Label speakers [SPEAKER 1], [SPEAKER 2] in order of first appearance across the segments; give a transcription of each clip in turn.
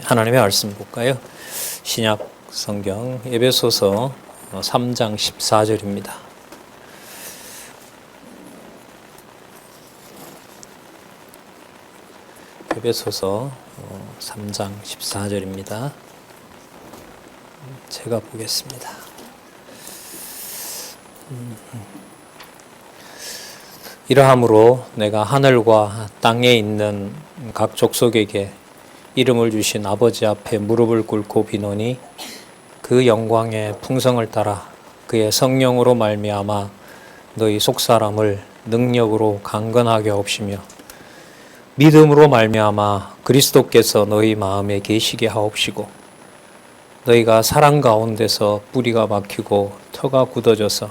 [SPEAKER 1] 하나님의 말씀 볼까요? 신약 성경 에베소서 3장 14절입니다. 에베소서 3장 14절입니다. 제가 보겠습니다. 이러함으로 내가 하늘과 땅에 있는 각 족속에게 이름을 주신 아버지 앞에 무릎을 꿇고 비노니 그 영광의 풍성을 따라 그의 성령으로 말미암아 너희 속사람을 능력으로 강건하게 하옵시며 믿음으로 말미암아 그리스도께서 너희 마음에 계시게 하옵시고 너희가 사랑 가운데서 뿌리가 박히고 터가 굳어져서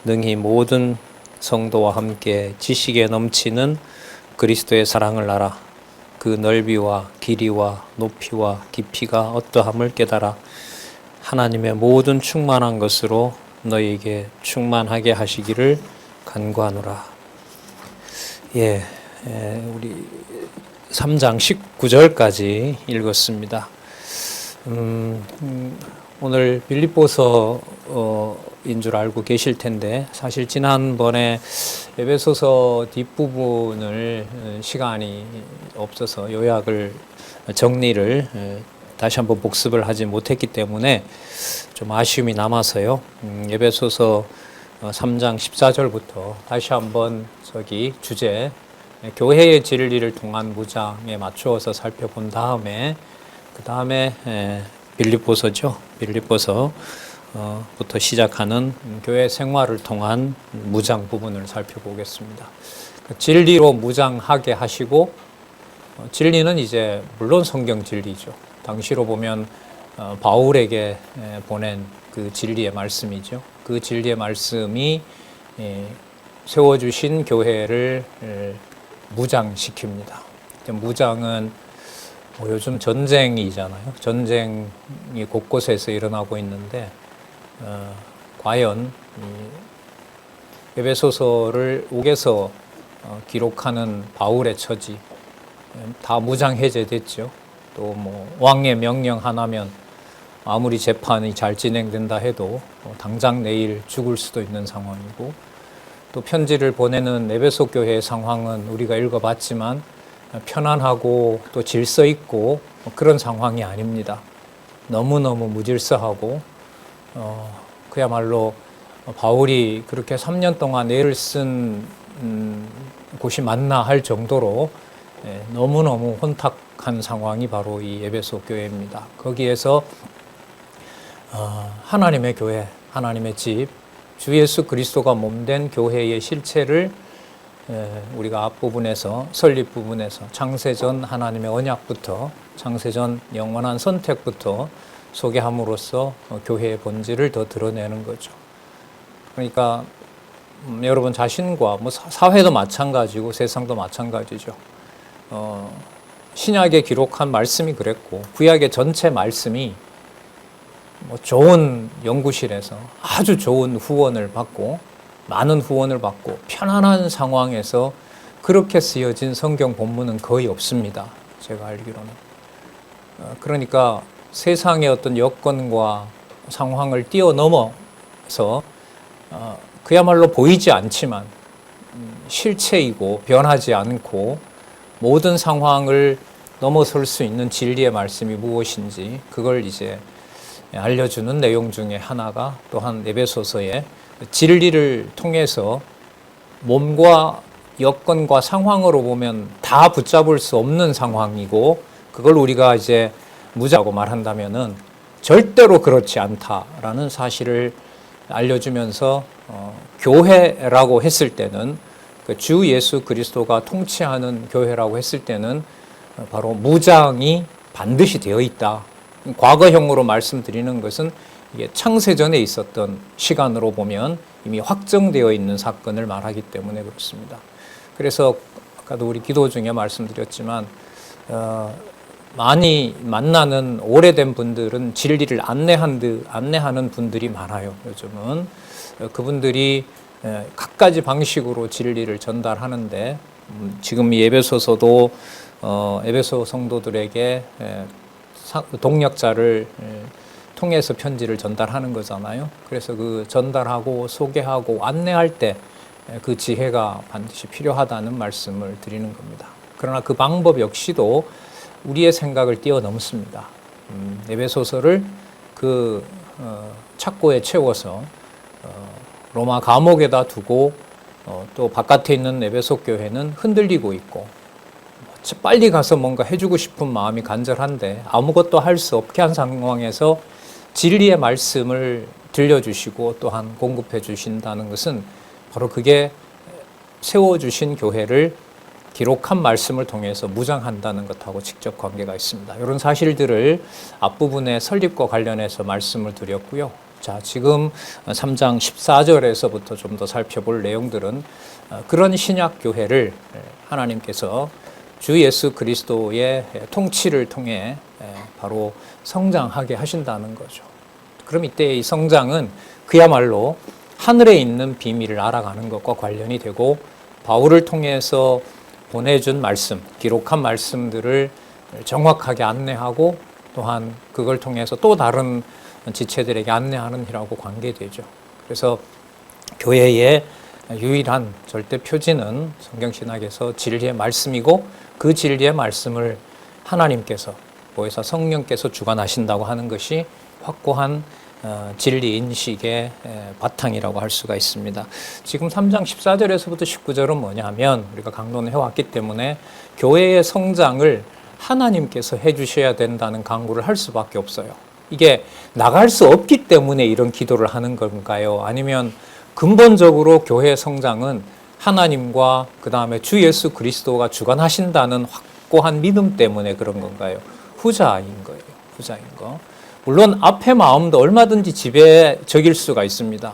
[SPEAKER 1] 능히 모든 성도와 함께 지식에 넘치는 그리스도의 사랑을 알아 그 넓이와 길이와 높이와 깊이가 어떠함을 깨달아 하나님의 모든 충만한 것으로 너희에게 충만하게 하시기를 간구하노라. 우리 3장 19절까지 읽었습니다. 오늘 빌립보서인 줄 알고 계실 텐데 사실 지난번에 에베소서 뒷부분을 시간이 없어서 요약을 정리를 다시 한번 복습을 하지 못했기 때문에 좀 아쉬움이 남아서요. 에베소서 3장 14절부터 다시 한번 주제 교회의 진리를 통한 무장에 맞추어서 살펴본 다음에 그 다음에 빌립보서죠. 빌립보서부터 시작하는 교회 생활을 통한 무장 부분을 살펴보겠습니다. 진리로 무장하게 하시고 진리는 이제 물론 성경 진리죠. 당시로 보면 바울에게 보낸 그 진리의 말씀이죠. 그 진리의 말씀이 세워주신 교회를 무장시킵니다. 무장은 요즘 전쟁이잖아요. 전쟁이 곳곳에서 일어나고 있는데 과연 에베소서를 옥에서 기록하는 바울의 처지 다 무장 해제됐죠. 또 왕의 명령 하나면 아무리 재판이 잘 진행된다 해도 당장 내일 죽을 수도 있는 상황이고 또 편지를 보내는 에베소 교회의 상황은 우리가 읽어봤지만 편안하고 또 질서 있고 그런 상황이 아닙니다. 너무너무 무질서하고 그야말로 바울이 그렇게 3년 동안 애를 쓴 곳이 맞나 할 정도로 너무너무 혼탁한 상황이 바로 이 에베소 교회입니다. 거기에서 하나님의 교회, 하나님의 집, 주 예수 그리스도가 몸된 교회의 실체를 우리가 앞부분에서 설립 부분에서 창세전 하나님의 언약부터 창세전 영원한 선택부터 소개함으로써 교회의 본질을 더 드러내는 거죠. 그러니까 여러분 자신과 사회도 마찬가지고 세상도 마찬가지죠. 신약에 기록한 말씀이 그랬고 구약의 전체 말씀이 좋은 연구실에서 아주 좋은 후원을 받고 많은 후원을 받고 편안한 상황에서 그렇게 쓰여진 성경 본문은 거의 없습니다. 제가 알기로는. 그러니까 세상의 어떤 여건과 상황을 뛰어넘어서 그야말로 보이지 않지만 실체이고 변하지 않고 모든 상황을 넘어설 수 있는 진리의 말씀이 무엇인지 그걸 이제 알려주는 내용 중에 하나가 또한 에베소서의 진리를 통해서 몸과 여건과 상황으로 보면 다 붙잡을 수 없는 상황이고 그걸 우리가 이제 무자고 말한다면은 절대로 그렇지 않다라는 사실을 알려주면서 교회라고 했을 때는 주 예수 그리스도가 통치하는 교회라고 했을 때는 바로 무장이 반드시 되어 있다. 과거형으로 말씀드리는 것은 이게 창세전에 있었던 시간으로 보면 이미 확정되어 있는 사건을 말하기 때문에 그렇습니다. 그래서 아까도 우리 기도 중에 말씀드렸지만 많이 만나는 오래된 분들은 진리를 안내하는 분들이 많아요. 요즘은 그분들이 갖가지 방식으로 진리를 전달하는데 지금 이 에베소서도 에베소 성도들에게 동력자를 통해서 편지를 전달하는 거잖아요. 그래서 그 전달하고 소개하고 안내할 때 그 지혜가 반드시 필요하다는 말씀을 드리는 겁니다. 그러나 그 방법 역시도 우리의 생각을 뛰어넘습니다. 에베소서를 그 착고에 채워서 로마 감옥에다 두고 또 바깥에 있는 에베소 교회는 흔들리고 있고 빨리 가서 뭔가 해주고 싶은 마음이 간절한데 아무것도 할 수 없게 한 상황에서 진리의 말씀을 들려주시고 또한 공급해 주신다는 것은 바로 그게 세워주신 교회를 기록한 말씀을 통해서 무장한다는 것하고 직접 관계가 있습니다. 이런 사실들을 앞부분의 설립과 관련해서 말씀을 드렸고요. 자, 지금 3장 14절에서부터 좀 더 살펴볼 내용들은 그런 신약 교회를 하나님께서 주 예수 그리스도의 통치를 통해 바로 성장하게 하신다는 거죠. 그럼 이때 이 성장은 그야말로 하늘에 있는 비밀을 알아가는 것과 관련이 되고 바울을 통해서 보내준 말씀, 기록한 말씀들을 정확하게 안내하고 또한 그걸 통해서 또 다른 지체들에게 안내하는 일하고 관계되죠. 그래서 교회의 유일한 절대 표지는 성경신학에서 진리의 말씀이고 그 진리의 말씀을 하나님께서 보혜사 성령께서 주관하신다고 하는 것이 확고한 진리 인식의 바탕이라고 할 수가 있습니다. 지금 3장 14절에서부터 19절은 뭐냐 하면 우리가 강론을 해왔기 때문에 교회의 성장을 하나님께서 해주셔야 된다는 강구를 할 수밖에 없어요. 이게 나갈 수 없기 때문에 이런 기도를 하는 건가요? 아니면 근본적으로 교회의 성장은 하나님과 그 다음에 주 예수 그리스도가 주관하신다는 확고한 믿음 때문에 그런 건가요? 후자인 거예요. 후자인 거. 물론 앞의 마음도 얼마든지 지배적일 수가 있습니다.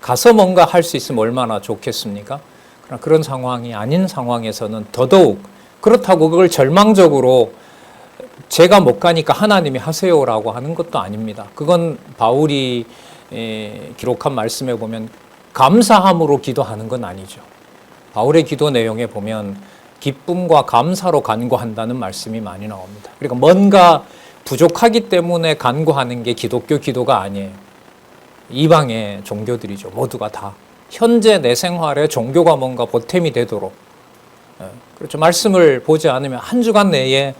[SPEAKER 1] 가서 뭔가 할 수 있으면 얼마나 좋겠습니까? 그러나 그런 상황이 아닌 상황에서는 더더욱 그렇다고 그걸 절망적으로 제가 못 가니까 하나님이 하세요라고 하는 것도 아닙니다. 그건 바울이 기록한 말씀에 보면 감사함으로 기도하는 건 아니죠. 바울의 기도 내용에 보면 기쁨과 감사로 간구한다는 말씀이 많이 나옵니다. 그러니까 뭔가 부족하기 때문에 간구하는 게 기독교 기도가 아니에요. 이방의 종교들이죠. 모두가 다. 현재 내 생활에 종교가 뭔가 보탬이 되도록. 그렇죠. 말씀을 보지 않으면 한 주간 내에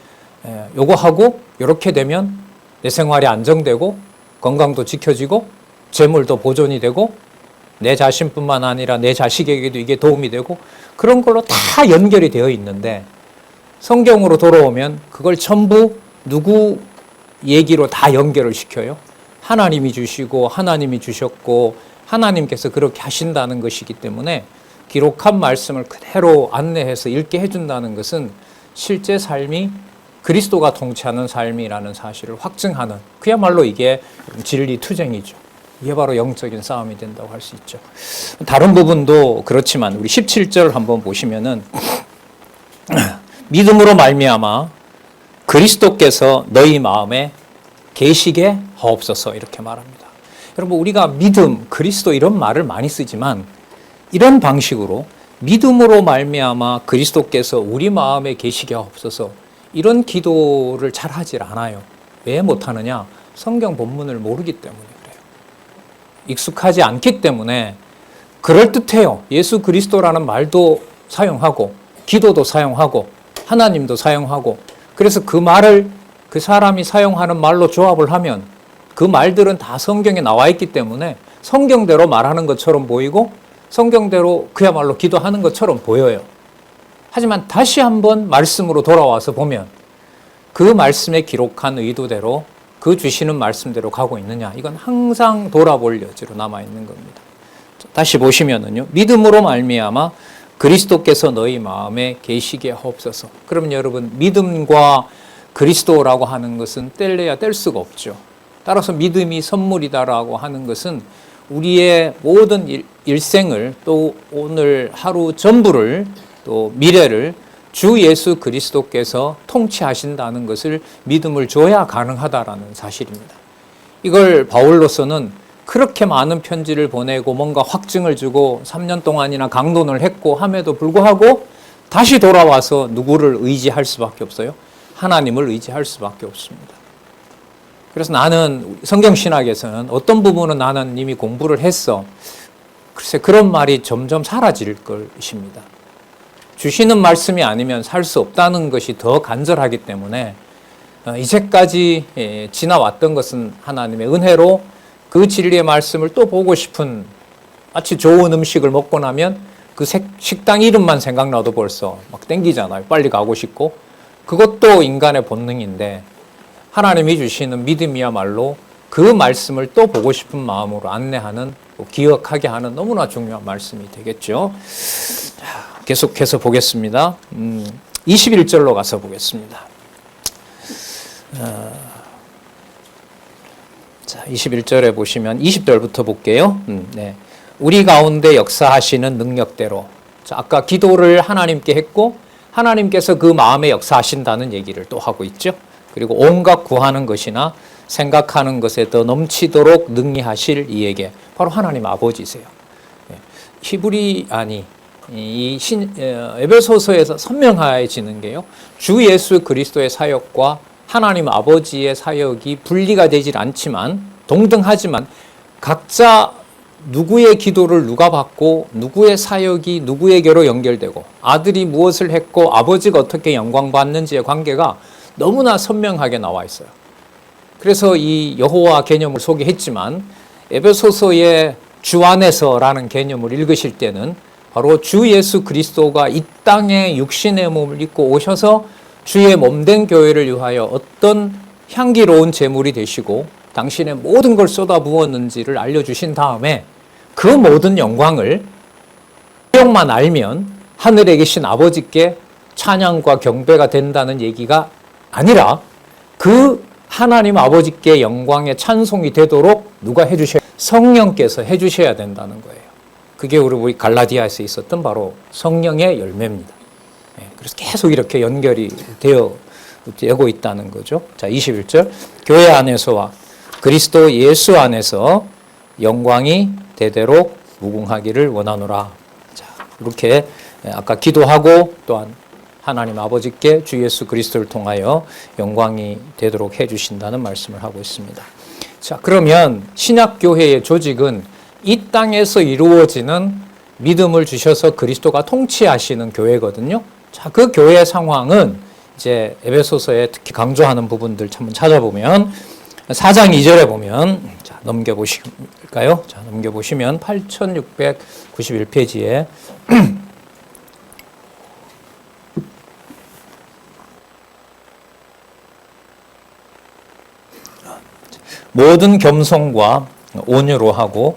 [SPEAKER 1] 요거 하고 이렇게 되면 내 생활이 안정되고 건강도 지켜지고 재물도 보존이 되고 내 자신뿐만 아니라 내 자식에게도 이게 도움이 되고 그런 걸로 다 연결이 되어 있는데 성경으로 돌아오면 그걸 전부 누구 얘기로 다 연결을 시켜요? 하나님이 주시고 하나님이 주셨고 하나님께서 그렇게 하신다는 것이기 때문에 기록한 말씀을 그대로 안내해서 읽게 해준다는 것은 실제 삶이 그리스도가 통치하는 삶이라는 사실을 확증하는 그야말로 이게 진리 투쟁이죠. 이게 바로 영적인 싸움이 된다고 할 수 있죠. 다른 부분도 그렇지만 우리 17절 한번 보시면은 믿음으로 말미암아 그리스도께서 너희 마음에 계시게 하옵소서 이렇게 말합니다. 여러분 우리가 믿음, 그리스도 이런 말을 많이 쓰지만 이런 방식으로 믿음으로 말미암아 그리스도께서 우리 마음에 계시게 하옵소서 이런 기도를 잘 하질 않아요. 왜 못하느냐? 성경 본문을 모르기 때문에 그래요. 익숙하지 않기 때문에 그럴듯해요. 예수 그리스도라는 말도 사용하고 기도도 사용하고 하나님도 사용하고 그래서 그 말을 그 사람이 사용하는 말로 조합을 하면 그 말들은 다 성경에 나와 있기 때문에 성경대로 말하는 것처럼 보이고 성경대로 그야말로 기도하는 것처럼 보여요. 하지만 다시 한번 말씀으로 돌아와서 보면 그 말씀에 기록한 의도대로 그 주시는 말씀대로 가고 있느냐 이건 항상 돌아볼 여지로 남아있는 겁니다. 다시 보시면은요. 믿음으로 말미암아 그리스도께서 너희 마음에 계시게 하옵소서. 그러면 여러분 믿음과 그리스도라고 하는 것은 뗄래야 뗄 수가 없죠. 따라서 믿음이 선물이다라고 하는 것은 우리의 모든 일생을 또 오늘 하루 전부를 또 미래를 주 예수 그리스도께서 통치하신다는 것을 믿음을 줘야 가능하다라는 사실입니다. 이걸 바울로서는 그렇게 많은 편지를 보내고 뭔가 확증을 주고 3년 동안이나 강론을 했고 함에도 불구하고 다시 돌아와서 누구를 의지할 수밖에 없어요? 하나님을 의지할 수밖에 없습니다. 그래서 나는 성경신학에서는 어떤 부분은 나는 이미 공부를 했어. 글쎄 그런 말이 점점 사라질 것입니다. 주시는 말씀이 아니면 살 수 없다는 것이 더 간절하기 때문에 이제까지 지나왔던 것은 하나님의 은혜로 그 진리의 말씀을 또 보고 싶은, 마치 좋은 음식을 먹고 나면 그 식당 이름만 생각나도 벌써 막 땡기잖아요. 빨리 가고 싶고. 그것도 인간의 본능인데 하나님이 주시는 믿음이야말로 그 말씀을 또 보고 싶은 마음으로 안내하는, 기억하게 하는 너무나 중요한 말씀이 되겠죠. 계속해서 보겠습니다. 21절로 가서 보겠습니다. 자, 21절에 보시면 20절부터 볼게요. 네. 우리 가운데 역사하시는 능력대로. 자, 아까 기도를 하나님께 했고 하나님께서 그 마음에 역사하신다는 얘기를 또 하고 있죠. 그리고 온갖 구하는 것이나 생각하는 것에 더 넘치도록 능히 하실 이에게, 바로 하나님 아버지세요. 에베소서에서 선명해지는 게요, 주 예수 그리스도의 사역과 하나님 아버지의 사역이 분리가 되질 않지만 동등하지만 각자 누구의 기도를 누가 받고 누구의 사역이 누구에게로 연결되고 아들이 무엇을 했고 아버지가 어떻게 영광받는지의 관계가 너무나 선명하게 나와 있어요. 그래서 이 여호와 개념을 소개했지만 에베소서의 주 안에서라는 개념을 읽으실 때는 바로 주 예수 그리스도가 이 땅에 육신의 몸을 입고 오셔서 주의 몸된 교회를 위하여 어떤 향기로운 제물이 되시고 당신의 모든 걸 쏟아부었는지를 알려주신 다음에 그 모든 영광을 기억만 알면 하늘에 계신 아버지께 찬양과 경배가 된다는 얘기가 아니라 그 하나님 아버지께 영광의 찬송이 되도록 누가 해주셔야, 성령께서 해주셔야 된다는 거예요. 그게 우리 갈라디아에서 있었던 바로 성령의 열매입니다. 그래서 계속 이렇게 연결이 되고 있다는 거죠. 자, 21절. 교회 안에서와 그리스도 예수 안에서 영광이 대대로 무궁하기를 원하노라. 자, 이렇게 아까 기도하고 또한 하나님 아버지께 주 예수 그리스도를 통하여 영광이 되도록 해주신다는 말씀을 하고 있습니다. 자, 그러면 신약교회의 조직은 이 땅에서 이루어지는 믿음을 주셔서 그리스도가 통치하시는 교회거든요. 자, 그 교회의 상황은 이제 에베소서에 특히 강조하는 부분들 한번 찾아보면 4장 2절에 보면, 자, 넘겨보실까요? 자, 넘겨보시면 8691페이지에 모든 겸손과 온유로 하고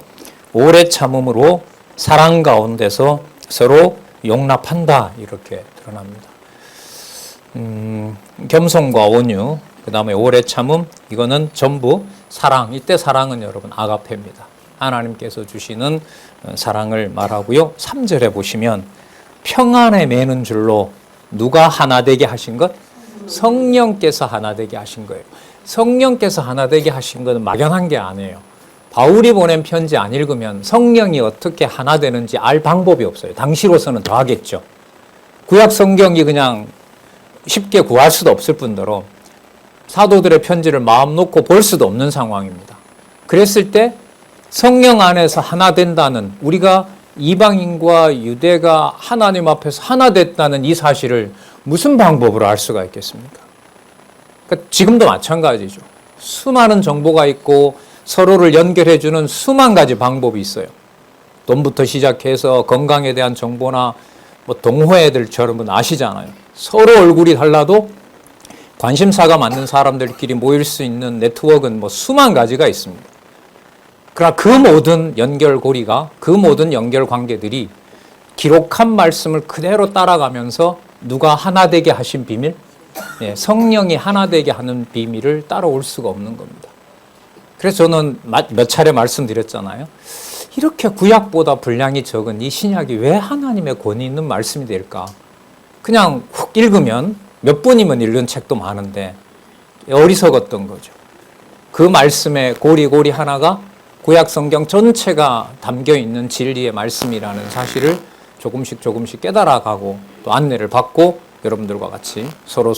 [SPEAKER 1] 오래 참음으로 사랑 가운데서 서로 용납한다, 이렇게 드러납니다. 겸손과 온유, 그 다음에 오래 참음, 이거는 전부 사랑. 이때 사랑은 여러분 아가페입니다. 하나님께서 주시는 사랑을 말하고요. 3절에 보시면 평안에 매는 줄로 누가 하나 되게 하신 것? 성령께서 하나 되게 하신 거예요. 성령께서 하나 되게 하신 것은 막연한 게 아니에요. 바울이 보낸 편지 안 읽으면 성령이 어떻게 하나 되는지 알 방법이 없어요. 당시로서는 더 하겠죠. 구약 성경이 그냥 쉽게 구할 수도 없을 뿐더러 사도들의 편지를 마음 놓고 볼 수도 없는 상황입니다. 그랬을 때 성령 안에서 하나 된다는, 우리가 이방인과 유대가 하나님 앞에서 하나 됐다는 이 사실을 무슨 방법으로 알 수가 있겠습니까? 그러니까 지금도 마찬가지죠. 수많은 정보가 있고 서로를 연결해주는 수만 가지 방법이 있어요. 돈부터 시작해서 건강에 대한 정보나 뭐 동호회들처럼 아시잖아요. 서로 얼굴이 달라도 관심사가 맞는 사람들끼리 모일 수 있는 네트워크는 뭐 수만 가지가 있습니다. 그러나 그 모든 연결고리가, 그 모든 연결 관계들이 기록한 말씀을 그대로 따라가면서 누가 하나 되게 하신 비밀, 성령이 하나 되게 하는 비밀을 따라올 수가 없는 겁니다. 그래서 저는 몇 차례 말씀드렸잖아요. 이렇게 구약보다 분량이 적은 이 신약이 왜 하나님의 권위 있는 말씀이 될까? 그냥 훅 읽으면 몇 분이면 읽은 책도 많은데 어리석었던 거죠. 그 말씀의 고리고리 하나가 구약 성경 전체가 담겨있는 진리의 말씀이라는 사실을 조금씩 깨달아가고 또 안내를 받고 여러분들과 같이 서로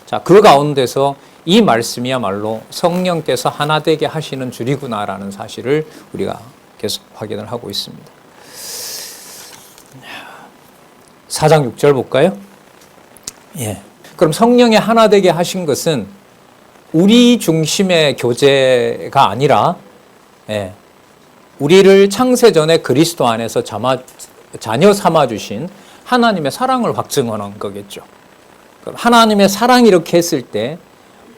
[SPEAKER 1] 자, 그 가운데서 이 말씀이야말로 성령께서 하나 되게 하시는 줄이구나라는 사실을 우리가 계속 확인을 하고 있습니다. 4장 6절 볼까요? 예. 그럼 성령이 하나 되게 하신 것은 우리 중심의 교제가 아니라, 예, 우리를 창세 전에 그리스도 안에서 자녀 삼아주신 하나님의 사랑을 확증하는 거겠죠. 하나님의 사랑이 이렇게 했을 때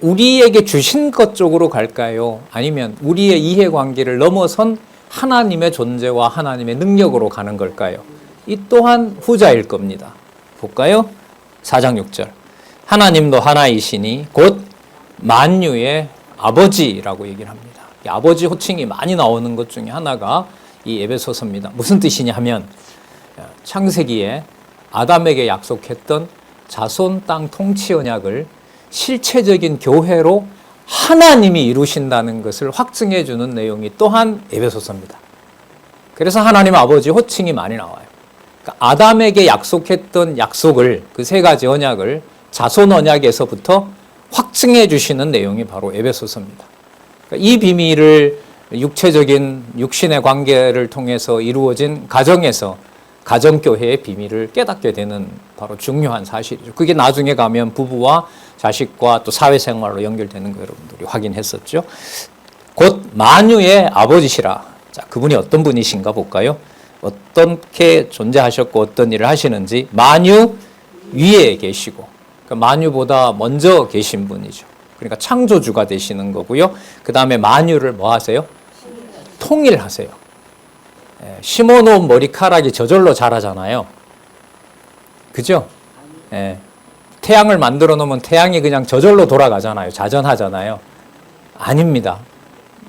[SPEAKER 1] 우리에게 주신 것 쪽으로 갈까요? 아니면 우리의 이해관계를 넘어선 하나님의 존재와 하나님의 능력으로 가는 걸까요? 이 또한 후자일 겁니다. 볼까요? 4장 6절. 하나님도 하나이시니 곧 만유의 아버지라고 얘기를 합니다. 이 아버지 호칭이 많이 나오는 것 중에 하나가 이 에베소서입니다. 무슨 뜻이냐 하면 창세기에 아담에게 약속했던 자손 땅 통치 언약을 실체적인 교회로 하나님이 이루신다는 것을 확증해 주는 내용이 또한 에베소서입니다. 그래서 하나님 아버지 호칭이 많이 나와요. 그러니까 아담에게 약속했던 약속을, 그 세 가지 언약을 자손 언약에서부터 확증해 주시는 내용이 바로 에베소서입니다. 그러니까 이 비밀을 육체적인 육신의 관계를 통해서 이루어진 가정에서 가정교회의 비밀을 깨닫게 되는 바로 중요한 사실이죠. 그게 나중에 가면 부부와 자식과 또 사회생활로 연결되는 거 여러분들이 확인했었죠. 곧 만유의 아버지시라. 자, 그분이 어떤 분이신가 볼까요? 어떻게 존재하셨고 어떤 일을 하시는지. 만유 위에 계시고, 그러니까 만유보다 먼저 계신 분이죠. 그러니까 창조주가 되시는 거고요. 그 다음에 만유를 뭐 하세요? 통일하세요. 심어놓은 머리카락이 저절로 자라잖아요. 그죠? 예. 태양을 만들어 놓으면 태양이 그냥 저절로 돌아가잖아요. 자전하잖아요. 아닙니다.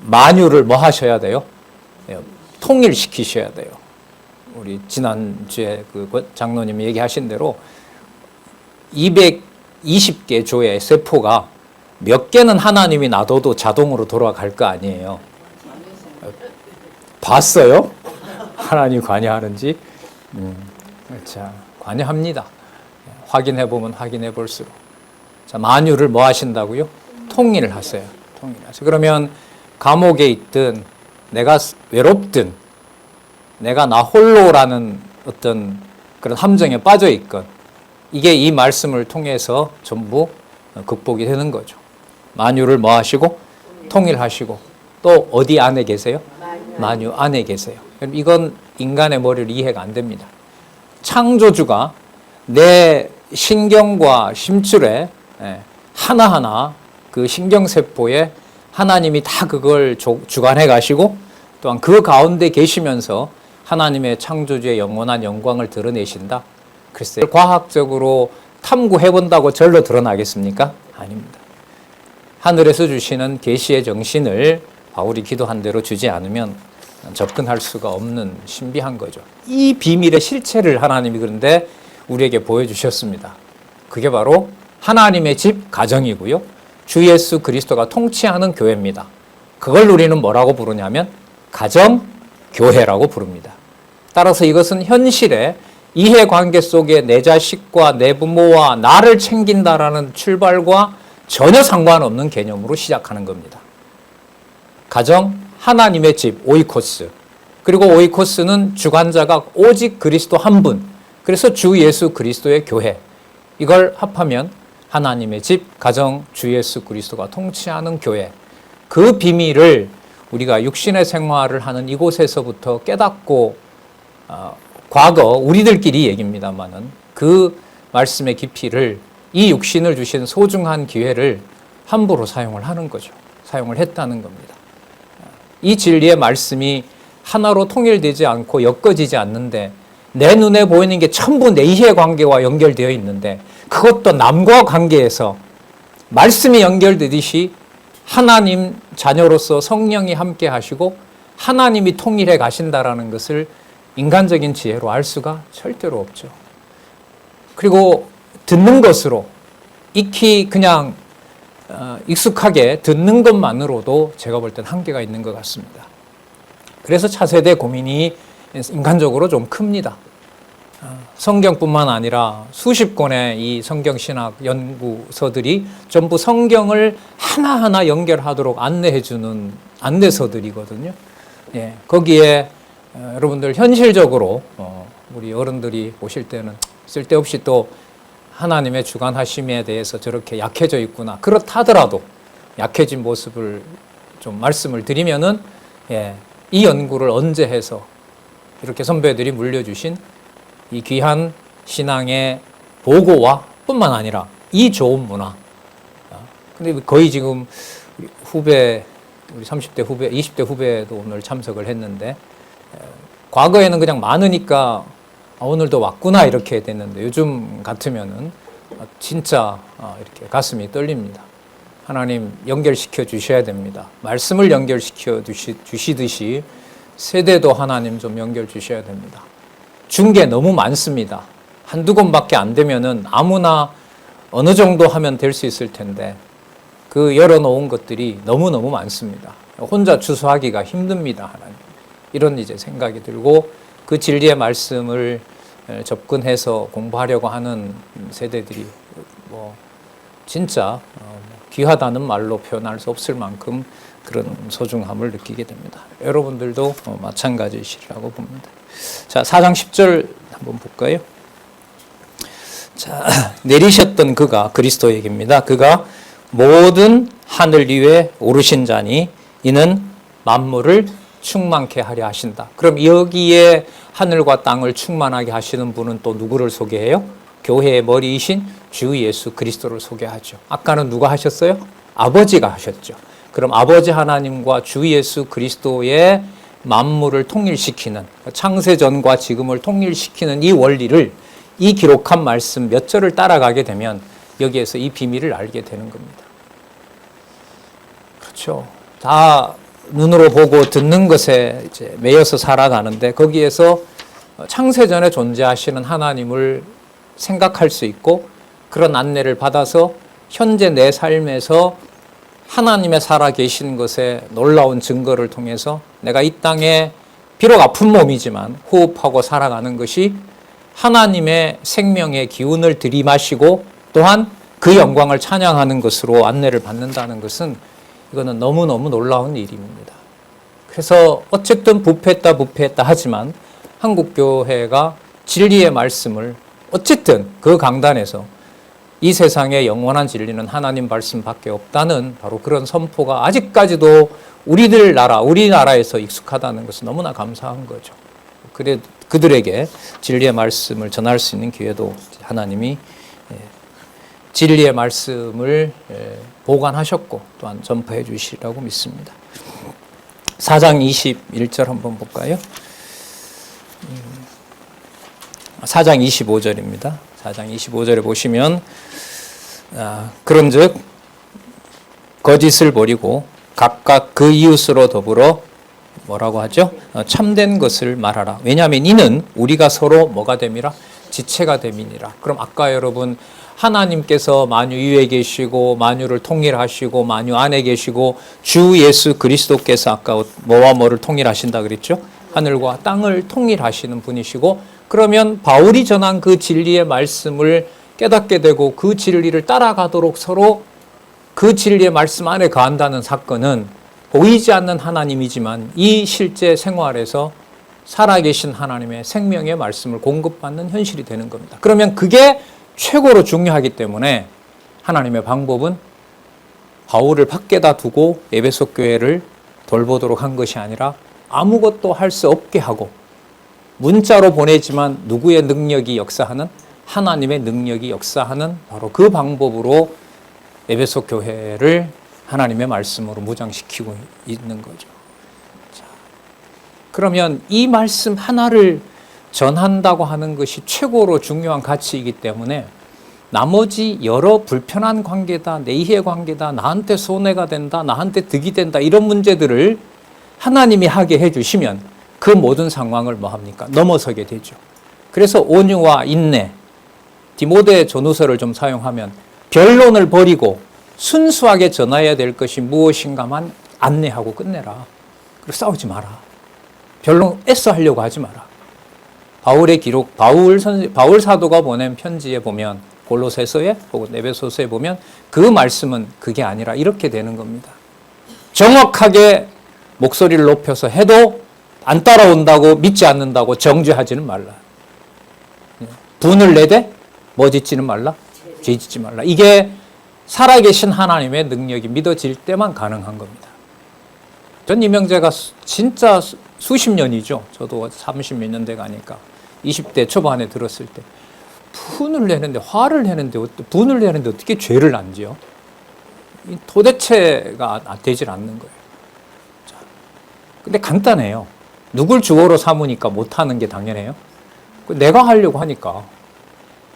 [SPEAKER 1] 만유를 뭐 하셔야 돼요? 예. 통일시키셔야 돼요. 우리 지난주에 그 장로님이 얘기하신 대로 220개 조의 세포가 몇 개는 하나님이 놔둬도 자동으로 돌아갈 거 아니에요. 봤어요? 하나님 관여하는지? 자, 관여합니다. 확인해 보면 확인해 볼수록. 자, 만유를 뭐 하신다고요? 통일을 하세요. 통일하세요. 그러면 감옥에 있든 내가 외롭든 내가 나 홀로라는 어떤 그런 함정에 빠져 있건 이게 이 말씀을 통해서 전부 극복이 되는 거죠. 만유를 뭐 하시고? 통일하시고. 또 어디 안에 계세요? 만유 안에 계세요. 이건 인간의 머리를 이해가 안 됩니다. 창조주가 내 신경과 심줄에 하나하나 그 신경세포에 하나님이 다 그걸 주관해 가시고 또한 그 가운데 계시면서 하나님의 창조주의 영원한 영광을 드러내신다. 글쎄, 과학적으로 탐구해 본다고 절로 드러나겠습니까? 아닙니다. 하늘에서 주시는 계시의 정신을 바울이 기도한 대로 주지 않으면 접근할 수가 없는 신비한 거죠. 이 비밀의 실체를 하나님이 그런데 우리에게 보여주셨습니다. 그게 바로 하나님의 집 가정이고요. 주 예수 그리스도가 통치하는 교회입니다. 그걸 우리는 뭐라고 부르냐면 가정교회라고 부릅니다. 따라서 이것은 현실의 이해관계 속에 내 자식과 내 부모와 나를 챙긴다라는 출발과 전혀 상관없는 개념으로 시작하는 겁니다. 가정, 하나님의 집, 오이코스. 그리고 오이코스는 주관자가 오직 그리스도 한 분. 그래서 주 예수 그리스도의 교회. 이걸 합하면 하나님의 집, 가정, 주 예수 그리스도가 통치하는 교회. 그 비밀을 우리가 육신의 생활을 하는 이곳에서부터 깨닫고 과거 우리들끼리 얘기입니다만은 그 말씀의 깊이를 이 육신을 주신 소중한 기회를 함부로 사용을 하는 거죠. 사용을 했다는 겁니다. 이 진리의 말씀이 하나로 통일되지 않고 엮어지지 않는데 내 눈에 보이는 게 전부 내 이해관계와 연결되어 있는데 그것도 남과 관계에서 말씀이 연결되듯이 하나님 자녀로서 성령이 함께 하시고 하나님이 통일해 가신다라는 것을 인간적인 지혜로 알 수가 절대로 없죠. 그리고 듣는 것으로 익히 그냥 익숙하게 듣는 것만으로도 제가 볼 땐 한계가 있는 것 같습니다. 그래서 차세대 고민이 인간적으로 좀 큽니다. 성경뿐만 아니라 수십 권의 이 성경신학 연구서들이 전부 성경을 하나하나 연결하도록 안내해주는 안내서들이거든요. 예, 거기에 여러분들 현실적으로 우리 어른들이 보실 때는 쓸데없이 또 하나님의 주관하심에 대해서 저렇게 약해져 있구나. 그렇다더라도 약해진 모습을 좀 말씀을 드리면은, 예, 이 연구를 언제 해서 이렇게 선배들이 물려주신 이 귀한 신앙의 보고와 뿐만 아니라 이 좋은 문화. 근데 거의 지금 후배, 우리 30대 후배, 20대 후배도 오늘 참석을 했는데, 과거에는 그냥 많으니까 오늘도 왔구나 이렇게 됐는데, 요즘 같으면은 진짜 이렇게 가슴이 떨립니다. 하나님 연결시켜 주셔야 됩니다. 말씀을 연결시켜 주시듯이 세대도 하나님 좀 연결 주셔야 됩니다. 준 게 너무 많습니다. 한두 권밖에 안 되면은 아무나 어느 정도 하면 될 수 있을 텐데, 그 열어놓은 것들이 너무너무 많습니다. 혼자 추수하기가 힘듭니다, 하나님. 이런 이제 생각이 들고, 그 진리의 말씀을 접근해서 공부하려고 하는 세대들이 뭐 진짜 귀하다는 말로 표현할 수 없을 만큼 그런 소중함을 느끼게 됩니다. 여러분들도 마찬가지시라고 봅니다. 자, 4장 10절 한번 볼까요? 자, 내리셨던 그가, 그리스도 얘기입니다. 그가 모든 하늘 위에 오르신 자니 이는 만물을 충만케 하려 하신다. 그럼 여기에 하늘과 땅을 충만하게 하시는 분은 또 누구를 소개해요? 교회의 머리이신 주 예수 그리스도를 소개하죠. 아까는 누가 하셨어요? 아버지가 하셨죠. 그럼 아버지 하나님과 주 예수 그리스도의 만물을 통일시키는, 창세전과 지금을 통일시키는 이 원리를, 이 기록한 말씀 몇 절을 따라가게 되면 여기에서 이 비밀을 알게 되는 겁니다. 그렇죠. 다 눈으로 보고 듣는 것에 이제 매여서 살아가는데, 거기에서 창세전에 존재하시는 하나님을 생각할 수 있고, 그런 안내를 받아서 현재 내 삶에서 하나님의 살아계신 것에 놀라운 증거를 통해서 내가 이 땅에 비록 아픈 몸이지만 호흡하고 살아가는 것이 하나님의 생명의 기운을 들이마시고 또한 그 영광을 찬양하는 것으로 안내를 받는다는 것은, 이거는 너무너무 놀라운 일입니다. 그래서 어쨌든 부패했다 하지만 한국교회가 진리의 말씀을 어쨌든 그 강단에서 이 세상의 영원한 진리는 하나님 말씀밖에 없다는 바로 그런 선포가 아직까지도 우리나라에서 익숙하다는 것은 너무나 감사한 거죠. 그래 그들에게 진리의 말씀을 전할 수 있는 기회도 하나님이 진리의 말씀을 보관하셨고 또한 전파해 주시라고 믿습니다. 4장 21절 한번 볼까요? 4장 25절입니다. 4장 25절에 보시면, 그런즉 거짓을 버리고 각각 그 이웃으로 더불어 뭐라고 하죠? 참된 것을 말하라. 왜냐하면 이는 우리가 서로 뭐가 됨이라? 지체가 됨이니라. 그럼 아까 여러분 하나님께서 만유 위에 계시고 만유를 통일하시고 만유 안에 계시고 주 예수 그리스도께서 아까 뭐와 뭐를 통일하신다 그랬죠? 하늘과 땅을 통일하시는 분이시고, 그러면 바울이 전한 그 진리의 말씀을 깨닫게 되고 그 진리를 따라가도록 서로 그 진리의 말씀 안에 거한다는 사건은 보이지 않는 하나님이지만 이 실제 생활에서 살아계신 하나님의 생명의 말씀을 공급받는 현실이 되는 겁니다. 그러면 그게 최고로 중요하기 때문에 하나님의 방법은 바울을 밖에다 두고 에베소 교회를 돌보도록 한 것이 아니라 아무것도 할 수 없게 하고, 문자로 보내지만 누구의 능력이 역사하는? 하나님의 능력이 역사하는 바로 그 방법으로 에베소 교회를 하나님의 말씀으로 무장시키고 있는 거죠. 자, 그러면 이 말씀 하나를 전한다고 하는 것이 최고로 중요한 가치이기 때문에 나머지 여러 불편한 관계다, 내희의 관계다, 나한테 손해가 된다, 나한테 득이 된다, 이런 문제들을 하나님이 하게 해주시면 그 모든 상황을 뭐 합니까? 넘어서게 되죠. 그래서 온유와 인내, 디모데 전후서를 좀 사용하면 변론을 버리고 순수하게 전해야 될 것이 무엇인가만 안내하고 끝내라. 그리고 싸우지 마라. 변론 애써 하려고 하지 마라. 바울의 기록, 바울 사도가 보낸 편지에 보면 골로새서에 혹은 에베소서에 보면 그 말씀은 그게 아니라 이렇게 되는 겁니다. 정확하게 목소리를 높여서 해도 안 따라온다고 믿지 않는다고 정죄하지는 말라. 분을 내되 뭐 짓지는 말라? 죄 짓지 말라. 이게 살아계신 하나님의 능력이 믿어질 때만 가능한 겁니다. 전 이명재가 진짜 수십 년이죠. 저도 30몇 년대 가니까 20대 초반에 들었을 때 분을 내는데 분을 내는데 어떻게 죄를 안 지어? 도대체가 되질 않는 거예요. 자, 근데 간단해요. 누굴 주어로 삼으니까 못하는 게 당연해요. 내가 하려고 하니까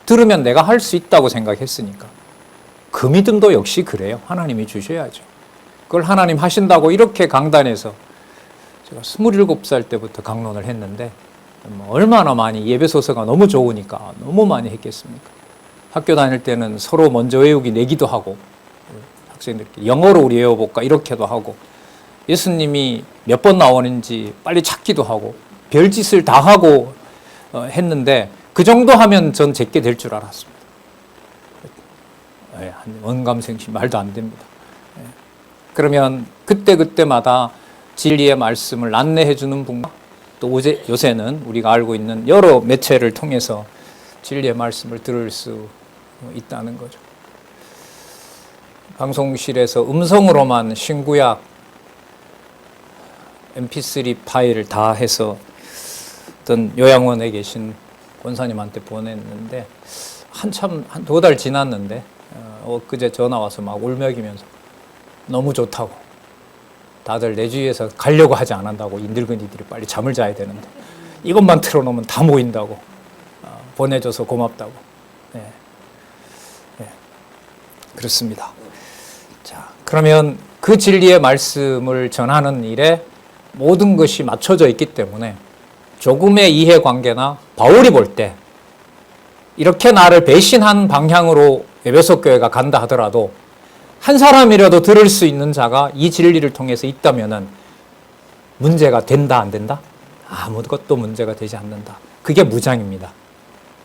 [SPEAKER 1] 들으면 내가 할 수 있다고 생각했으니까. 그 믿음도 역시 그래요. 하나님이 주셔야죠. 그걸 하나님 하신다고 이렇게 강단에서 제가 27살 때부터 강론을 했는데 얼마나 많이 예배소서가 너무 좋으니까 너무 많이 했겠습니까? 학교 다닐 때는 서로 먼저 외우기 내기도 하고 학생들끼리 영어로 우리 외워볼까 이렇게도 하고 예수님이 몇 번 나오는지 빨리 찾기도 하고 별짓을 다 하고 했는데 그 정도 하면 전 제게 될 줄 알았습니다. 언감생심 말도 안 됩니다. 그러면 그때마다 진리의 말씀을 안내해 주는 분과 또 요새는 우리가 알고 있는 여러 매체를 통해서 진리의 말씀을 들을 수 있다는 거죠. 방송실에서 음성으로만 신구약 mp3 파일을 다 해서 어떤 요양원에 계신 권사님한테 보냈는데 한참 한 2달 지났는데 그제 전화 와서 막 울먹이면서 너무 좋다고 다들 내 주위에서 가려고 하지 않는다고 이 늙은이들이 빨리 잠을 자야 되는데 이것만 틀어놓으면 다 모인다고 보내줘서 고맙다고. 네. 네. 그렇습니다. 자, 그러면 그 진리의 말씀을 전하는 일에 모든 것이 맞춰져 있기 때문에 조금의 이해관계나 바울이 볼 때 이렇게 나를 배신한 방향으로 에베소 교회가 간다 하더라도 한 사람이라도 들을 수 있는 자가 이 진리를 통해서 있다면은 문제가 된다 안 된다? 아무것도 문제가 되지 않는다. 그게 무장입니다.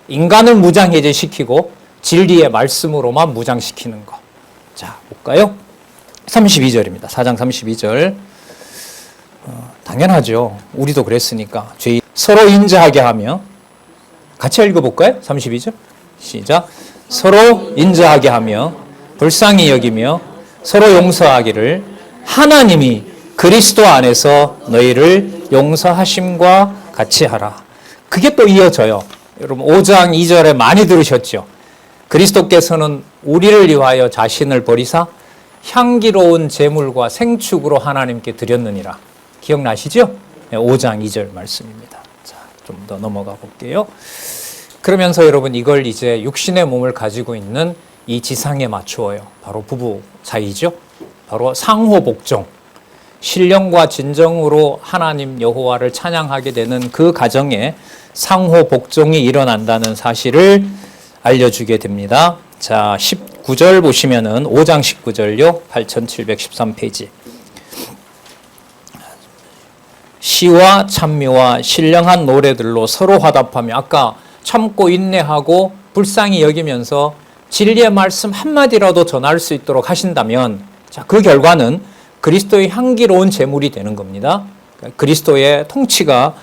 [SPEAKER 1] 인간을 무장해제시키고 진리의 말씀으로만 무장시키는 거. 자, 볼까요? 32절입니다. 4장 32절. 당연하죠. 우리도 그랬으니까. 죄 서로 인자하게 하며 같이 읽어볼까요? 32절. 시작. 서로 인자하게 하며 불쌍히 여기며 서로 용서하기를 하나님이 그리스도 안에서 너희를 용서하심과 같이 하라. 그게 또 이어져요. 여러분 5장 2절에 많이 들으셨죠? 그리스도께서는 우리를 위하여 자신을 버리사 향기로운 제물과 생축으로 하나님께 드렸느니라. 기억나시죠? 5장 2절 말씀입니다. 자, 좀 더 넘어가 볼게요. 그러면서 여러분 이걸 이제 육신의 몸을 가지고 있는 이 지상에 맞추어요. 바로 부부 사이죠. 바로 상호 복종. 신령과 진정으로 하나님 여호와를 찬양하게 되는 그 가정에 상호 복종이 일어난다는 사실을 알려주게 됩니다. 자, 19절 보시면은 5장 19절요. 8713페이지. 시와 찬미와 신령한 노래들로 서로 화답하며 아까 참고 인내하고 불쌍히 여기면서 진리의 말씀 한마디라도 전할 수 있도록 하신다면 자, 그 결과는 그리스도의 향기로운 제물이 되는 겁니다. 그리스도의 통치가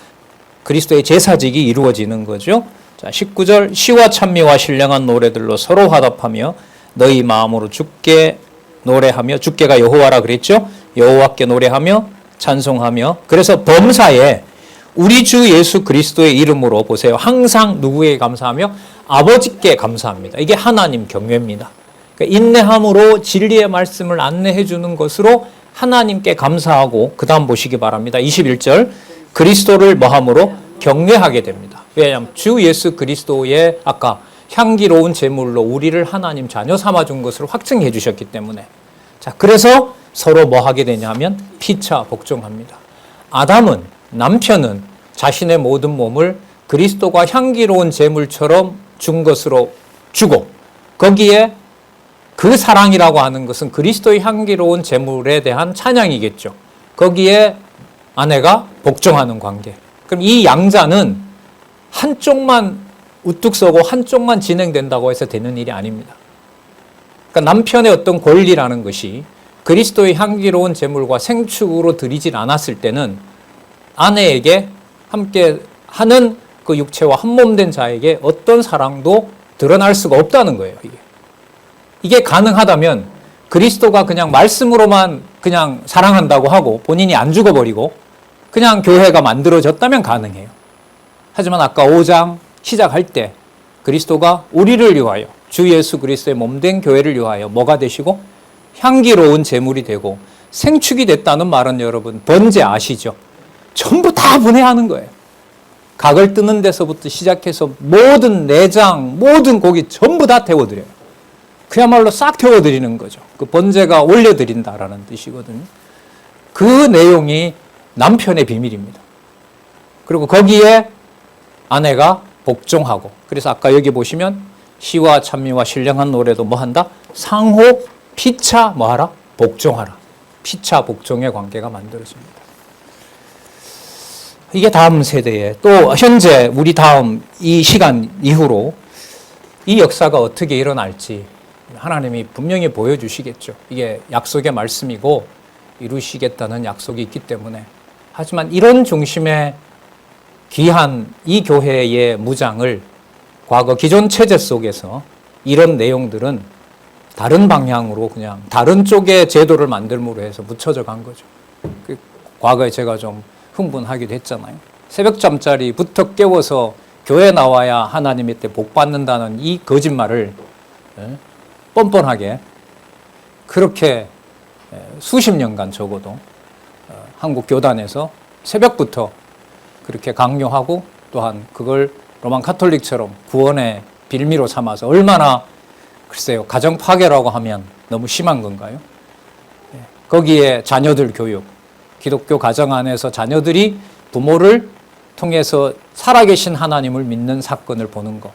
[SPEAKER 1] 그리스도의 제사직이 이루어지는 거죠. 자, 19절 시와 찬미와 신령한 노래들로 서로 화답하며 너희 마음으로 주께 노래하며 주께가 여호와라 그랬죠. 여호와께 노래하며 찬송하며 그래서 범사에 우리 주 예수 그리스도의 이름으로 보세요. 항상 누구에게 감사하며 아버지께 감사합니다. 이게 하나님 경외입니다. 그러니까 인내함으로 진리의 말씀을 안내해 주는 것으로 하나님께 감사하고 그 다음 보시기 바랍니다. 21절 그리스도를 뭐함으로 경외하게 됩니다. 왜냐하면 주 예수 그리스도의 아까 향기로운 제물로 우리를 하나님 자녀 삼아준 것을 확증해 주셨기 때문에 자 그래서 서로 뭐 하게 되냐면 피차 복종합니다. 아담은 남편은 자신의 모든 몸을 그리스도가 향기로운 제물처럼 준 것으로 주고 거기에 그 사랑이라고 하는 것은 그리스도의 향기로운 제물에 대한 찬양이겠죠. 거기에 아내가 복종하는 관계. 그럼 이 양자는 한쪽만 우뚝 서고 한쪽만 진행된다고 해서 되는 일이 아닙니다. 그러니까 남편의 어떤 권리라는 것이 그리스도의 향기로운 제물과 생축으로 드리질 않았을 때는 아내에게 함께 하는 그 육체와 한몸된 자에게 어떤 사랑도 드러날 수가 없다는 거예요. 이게 가능하다면 그리스도가 그냥 말씀으로만 그냥 사랑한다고 하고 본인이 안 죽어버리고 그냥 교회가 만들어졌다면 가능해요. 하지만 아까 5장 시작할 때 그리스도가 우리를 위하여 주 예수 그리스도의 몸된 교회를 위하여 뭐가 되시고 향기로운 제물이 되고 생축이 됐다는 말은 여러분 번제 아시죠? 전부 다 분해하는 거예요. 각을 뜨는 데서부터 시작해서 모든 내장, 모든 고기 전부 다 태워드려요. 그야말로 싹 태워드리는 거죠. 그 번제가 올려드린다라는 뜻이거든요. 그 내용이 남편의 비밀입니다. 그리고 거기에 아내가 복종하고, 그래서 아까 여기 보시면 시와 찬미와 신령한 노래도 뭐 한다? 상호 피차 뭐하라? 복종하라. 피차 복종의 관계가 만들어집니다. 이게 다음 세대에 또 현재 우리 다음 이 시간 이후로 이 역사가 어떻게 일어날지 하나님이 분명히 보여주시겠죠. 이게 약속의 말씀이고 이루시겠다는 약속이 있기 때문에. 하지만 이런 중심의 귀한 이 교회의 무장을 과거 기존 체제 속에서 이런 내용들은 다른 방향으로 그냥 다른 쪽의 제도를 만들므로 해서 묻혀져 간 거죠. 과거에 제가 좀 흥분하기도 했잖아요. 새벽잠자리부터 깨워서 교회 나와야 하나님의 때 복 받는다는 이 거짓말을 뻔뻔하게 그렇게 수십 년간 적어도 한국 교단에서 새벽부터 그렇게 강요하고 또한 그걸 로만 카톨릭처럼 구원의 빌미로 삼아서 얼마나 글쎄요 가정 파괴라고 하면 너무 심한 건가요? 거기에 자녀들 교육, 기독교 가정 안에서 자녀들이 부모를 통해서 살아계신 하나님을 믿는 사건을 보는 것,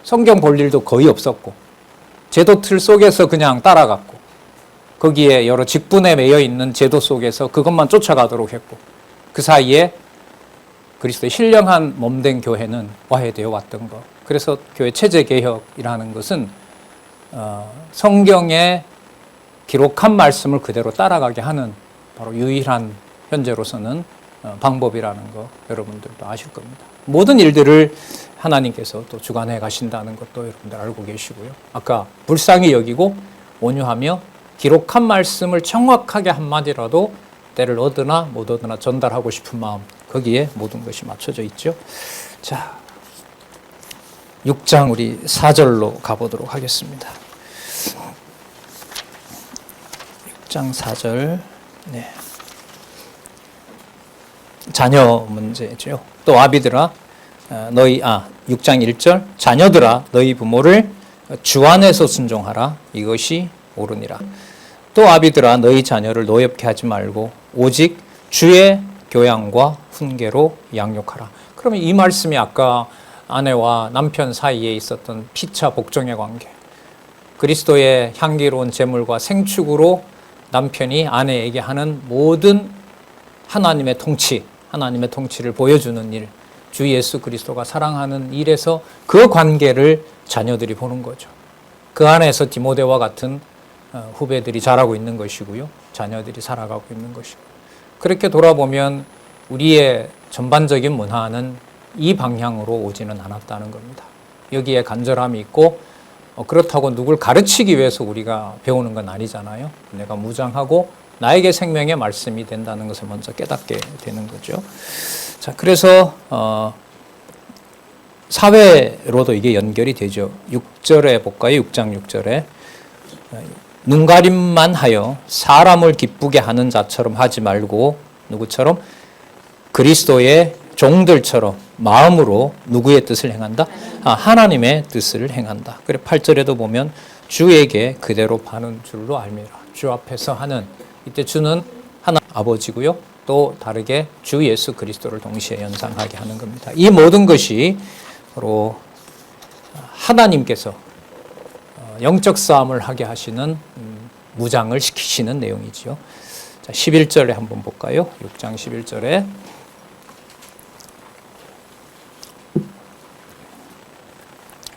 [SPEAKER 1] 성경 볼 일도 거의 없었고 제도 틀 속에서 그냥 따라갔고 거기에 여러 직분에 매여 있는 제도 속에서 그것만 쫓아가도록 했고 그 사이에 그리스도의 신령한 몸된 교회는 와해되어 왔던 것. 그래서 교회 체제 개혁이라는 것은 성경에 기록한 말씀을 그대로 따라가게 하는 바로 유일한 현재로서는 방법이라는 거 여러분들도 아실 겁니다. 모든 일들을 하나님께서 또 주관해 가신다는 것도 여러분들 알고 계시고요. 아까 불쌍히 여기고 온유하며 기록한 말씀을 정확하게 한마디라도 때를 얻으나 못 얻으나 전달하고 싶은 마음, 거기에 모든 것이 맞춰져 있죠. 자, 6장 우리 4절로 가보도록 하겠습니다. 6장 4절. 네. 자녀 문제죠. 또 아비들아 너희 6장 1절 자녀들아 너희 부모를 주 안에서 순종하라 이것이 옳으니라. 또 아비들아 너희 자녀를 노엽게 하지 말고 오직 주의 교양과 훈계로 양육하라. 그러면 이 말씀이 아까 아내와 남편 사이에 있었던 피차 복종의 관계, 그리스도의 향기로운 제물과 생축으로 남편이 아내에게 하는 모든 하나님의 통치, 하나님의 통치를 보여주는 일, 주 예수 그리스도가 사랑하는 일에서 그 관계를 자녀들이 보는 거죠. 그 안에서 디모데와 같은 후배들이 자라고 있는 것이고요. 자녀들이 살아가고 있는 것이고. 그렇게 돌아보면 우리의 전반적인 문화는 이 방향으로 오지는 않았다는 겁니다. 여기에 간절함이 있고 그렇다고 누굴 가르치기 위해서 우리가 배우는 건 아니잖아요. 내가 무장하고 나에게 생명의 말씀이 된다는 것을 먼저 깨닫게 되는 거죠. 자, 그래서 사회로도 이게 연결이 되죠. 6절에 볼까요? 6장 6절에 눈가림만 하여 사람을 기쁘게 하는 자처럼 하지 말고 누구처럼? 그리스도의 종들처럼 마음으로 누구의 뜻을 행한다? 하나님의 뜻을 행한다. 그래 8절에도 보면 주에게 그대로 파는 줄로 알미라. 주 앞에서 하는, 이때 주는 하나 아버지고요. 또 다르게 주 예수 그리스도를 동시에 연상하게 하는 겁니다. 이 모든 것이 바로 하나님께서 영적 싸움을 하게 하시는 무장을 시키시는 내용이지요. 자, 11절에 한번 볼까요? 6장 11절에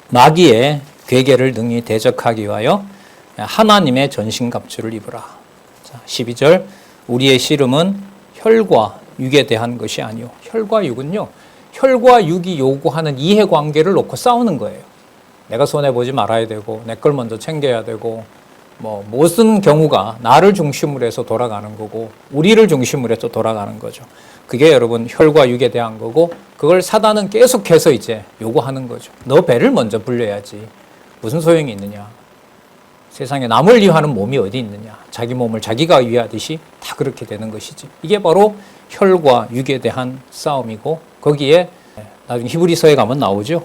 [SPEAKER 1] 마귀의 괴계를 능히 대적하기 위하여 하나님의 전신갑주를 입으라. 자, 12절 우리의 씨름은 혈과 육에 대한 것이 아니요. 혈과 육은요. 혈과 육이 요구하는 이해관계를 놓고 싸우는 거예요. 내가 손해보지 말아야 되고 내 걸 먼저 챙겨야 되고 모든 경우가 나를 중심으로 해서 돌아가는 거고 우리를 중심으로 해서 돌아가는 거죠. 그게 여러분 혈과 육에 대한 거고 그걸 사단은 계속해서 이제 요구하는 거죠. 너 배를 먼저 불려야지. 무슨 소용이 있느냐. 세상에 남을 위하는 몸이 어디 있느냐. 자기 몸을 자기가 위하듯이 다 그렇게 되는 것이지. 이게 바로 혈과 육에 대한 싸움이고 거기에 나중에 히브리서에 가면 나오죠.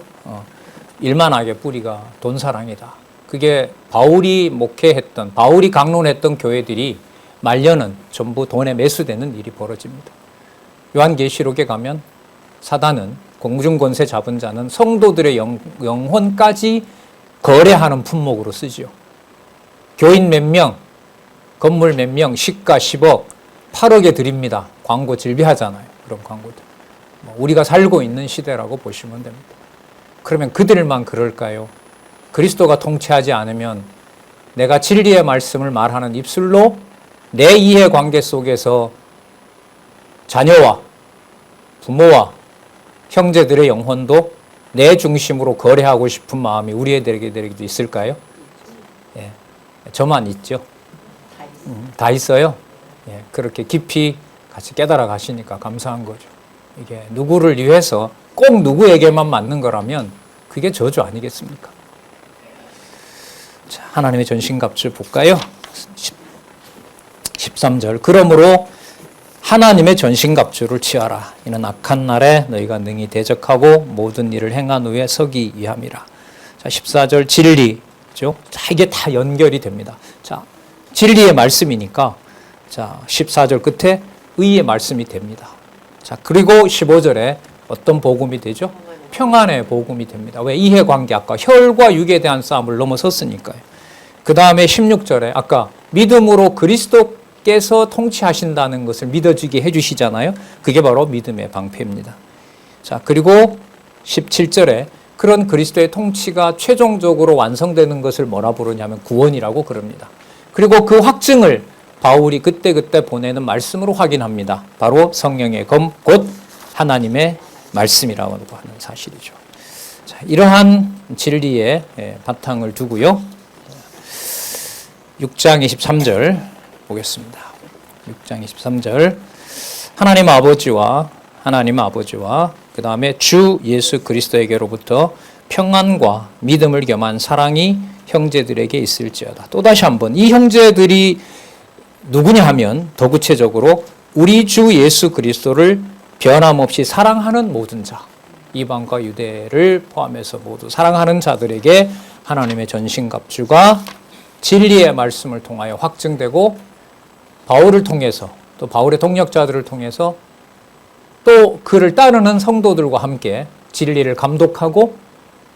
[SPEAKER 1] 일만하게 뿌리가 돈사랑이다. 그게 바울이 목회했던 바울이 강론했던 교회들이 말년은 전부 돈에 매수되는 일이 벌어집니다. 요한계시록에 가면 사단은 공중권세 잡은 자는 성도들의 영혼까지 거래하는 품목으로 쓰지요. 교인 몇 명, 건물 몇 명, 시가 10억, 8억에 드립니다. 광고 질비하잖아요. 그런 광고들. 우리가 살고 있는 시대라고 보시면 됩니다. 그러면 그들만 그럴까요? 그리스도가 통치하지 않으면 내가 진리의 말씀을 말하는 입술로 내 이해관계 속에서 자녀와 부모와 형제들의 영혼도 내 중심으로 거래하고 싶은 마음이 우리들에게도 있을까요? 예, 저만 있죠. 다 있어요. 예, 그렇게 깊이 같이 깨달아 가시니까 감사한 거죠. 이게 누구를 위해서 꼭 누구에게만 맞는 거라면 그게 저주 아니겠습니까? 자, 하나님의 전신갑주 볼까요? 13절 그러므로 하나님의 전신갑주를 취하라. 이는 악한 날에 너희가 능히 대적하고 모든 일을 행한 후에 서기 위함이라. 자, 14절 진리죠. 자, 이게 다 연결이 됩니다. 자, 진리의 말씀이니까 자, 14절 끝에 의의 말씀이 됩니다. 자, 그리고 15절에 어떤 복음이 되죠? 평안의 복음이 됩니다. 왜? 이해관계 아까 혈과 육에 대한 싸움을 넘어섰으니까요. 그 다음에 16절에 아까 믿음으로 그리스도께서 통치하신다는 것을 믿어지게 해주시잖아요. 그게 바로 믿음의 방패입니다. 자, 그리고 17절에 그런 그리스도의 통치가 최종적으로 완성되는 것을 뭐라 부르냐면 구원이라고 그럽니다. 그리고 그 확증을 바울이 그때그때 보내는 말씀으로 확인합니다. 바로 성령의 검, 곧 하나님의 말씀이라고 하는 사실이죠. 자, 이러한 진리의 바탕을 두고요. 6장 23절 보겠습니다. 6장 23절 하나님 아버지와 그 다음에 주 예수 그리스도에게로부터 평안과 믿음을 겸한 사랑이 형제들에게 있을지어다. 또다시 한번 이 형제들이 누구냐 하면 더 구체적으로 우리 주 예수 그리스도를 변함없이 사랑하는 모든 자, 이방과 유대를 포함해서 모두 사랑하는 자들에게 하나님의 전신갑주가 진리의 말씀을 통하여 확증되고 바울을 통해서 또 바울의 동역자들을 통해서 또 그를 따르는 성도들과 함께 진리를 감독하고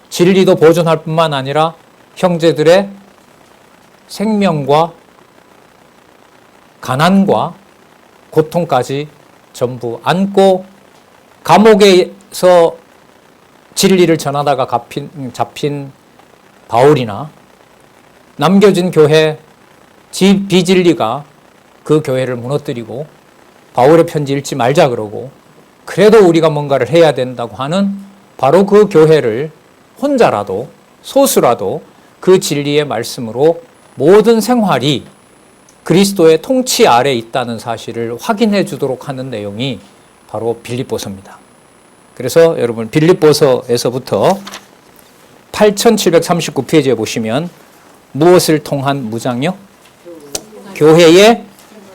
[SPEAKER 1] 진리도 보존할 뿐만 아니라 형제들의 생명과 가난과 고통까지 전부 안고 감옥에서 진리를 전하다가 잡힌 바울이나 남겨진 교회 비진리가 그 교회를 무너뜨리고 바울의 편지 읽지 말자 그러고 그래도 우리가 뭔가를 해야 된다고 하는 바로 그 교회를 혼자라도 소수라도 그 진리의 말씀으로 모든 생활이 그리스도의 통치 아래 있다는 사실을 확인해 주도록 하는 내용이 바로 빌립보서입니다. 그래서 여러분 빌립보서에서부터 8739페이지에 보시면 무엇을 통한 무장요? 교회의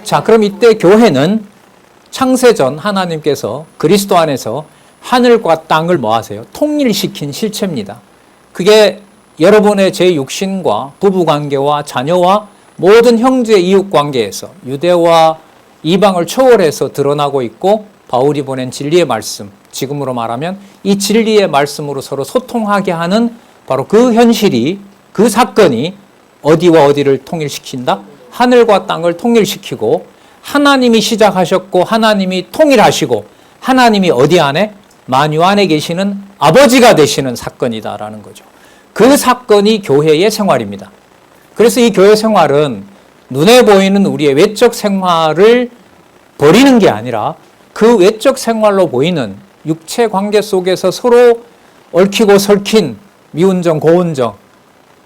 [SPEAKER 1] 자, 그럼 이때 교회는 창세전 하나님께서 그리스도 안에서 하늘과 땅을 뭐 하세요? 통일시킨 실체입니다. 그게 여러분의 제6신과 부부관계와 자녀와 모든 형제 이웃관계에서 유대와 이방을 초월해서 드러나고 있고 바울이 보낸 진리의 말씀, 지금으로 말하면 이 진리의 말씀으로 서로 소통하게 하는 바로 그 현실이 그 사건이 어디와 어디를 통일시킨다? 하늘과 땅을 통일시키고 하나님이 시작하셨고 하나님이 통일하시고 하나님이 어디 안에? 만유 안에 계시는 아버지가 되시는 사건이다라는 거죠. 그 사건이 교회의 생활입니다. 그래서 이 교회 생활은 눈에 보이는 우리의 외적 생활을 버리는 게 아니라 그 외적 생활로 보이는 육체 관계 속에서 서로 얽히고 설킨 미운정, 고운정,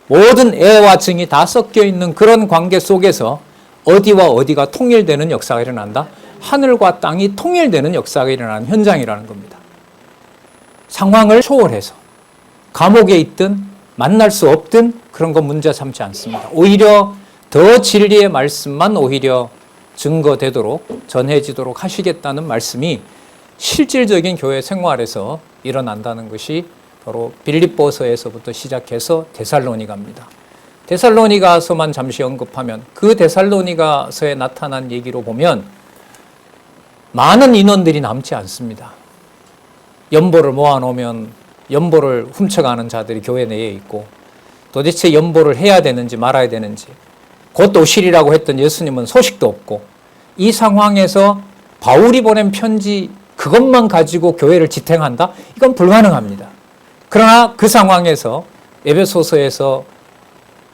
[SPEAKER 1] 모든 애와 증이 다 섞여 있는 그런 관계 속에서 어디와 어디가 통일되는 역사가 일어난다. 하늘과 땅이 통일되는 역사가 일어나는 현장이라는 겁니다. 상황을 초월해서 감옥에 있든 만날 수 없든 그런 건 문제 삼지 않습니다. 오히려 더 진리의 말씀만 오히려 증거되도록 전해지도록 하시겠다는 말씀이 실질적인 교회 생활에서 일어난다는 것이 바로 빌립보서에서부터 시작해서 데살로니가입니다. 데살로니가서만 잠시 언급하면 그 데살로니가서에 나타난 얘기로 보면 많은 인원들이 남지 않습니다. 연보를 모아놓으면 연보를 훔쳐가는 자들이 교회 내에 있고 도대체 연보를 해야 되는지 말아야 되는지 곧 오시리라고 했던 예수님은 소식도 없고 이 상황에서 바울이 보낸 편지 그것만 가지고 교회를 지탱한다? 이건 불가능합니다. 그러나 그 상황에서 에베소서에서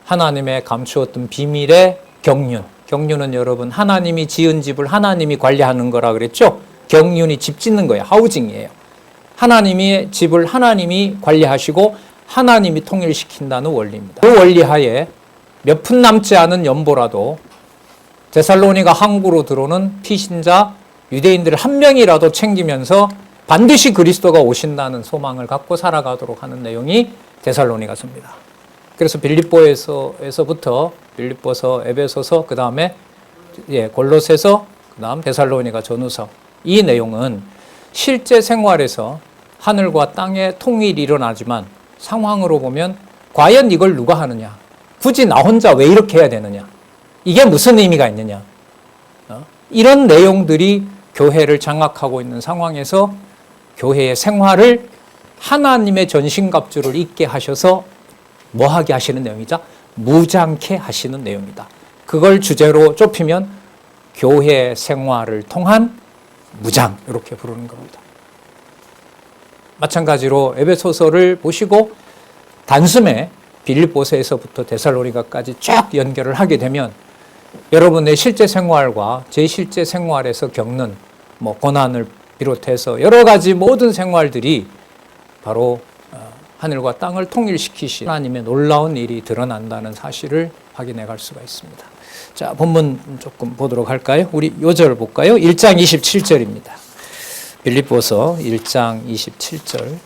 [SPEAKER 1] 하나님의 감추었던 비밀의 경륜은 여러분 하나님이 지은 집을 하나님이 관리하는 거라 그랬죠? 경륜이 집 짓는 거예요. 하우징이에요. 하나님의 집을 하나님이 관리하시고 하나님이 통일시킨다는 원리입니다. 그 원리 하에 몇 푼 남지 않은 연보라도 데살로니가 항구로 들어오는 피신자 유대인들을 한 명이라도 챙기면서 반드시 그리스도가 오신다는 소망을 갖고 살아가도록 하는 내용이 데살로니가서입니다. 그래서 빌립보에서부터 빌립보서, 에베소서, 그 다음에 골로새서, 그 다음 데살로니가 전후서 이 내용은 실제 생활에서 하늘과 땅의 통일이 일어나지만 상황으로 보면 과연 이걸 누가 하느냐? 굳이 나 혼자 왜 이렇게 해야 되느냐? 이게 무슨 의미가 있느냐? 이런 내용들이 교회를 장악하고 있는 상황에서 교회의 생활을 하나님의 전신갑주를 입게 하셔서 뭐 하게 하시는 내용이죠? 무장케 하시는 내용이다. 그걸 주제로 좁히면 교회 생활을 통한 무장 이렇게 부르는 겁니다. 마찬가지로 에베소서를 보시고 단숨에 빌립보서에서부터 데살로니가까지 쭉 연결을 하게 되면 여러분의 실제 생활과 제 실제 생활에서 겪는 고난을 비롯해서 여러 가지 모든 생활들이 바로 하늘과 땅을 통일시키신 하나님의 놀라운 일이 드러난다는 사실을 확인해 갈 수가 있습니다. 자, 본문 조금 보도록 할까요? 우리 요절 볼까요? 1장 27절입니다. 빌립보서 1장 27절.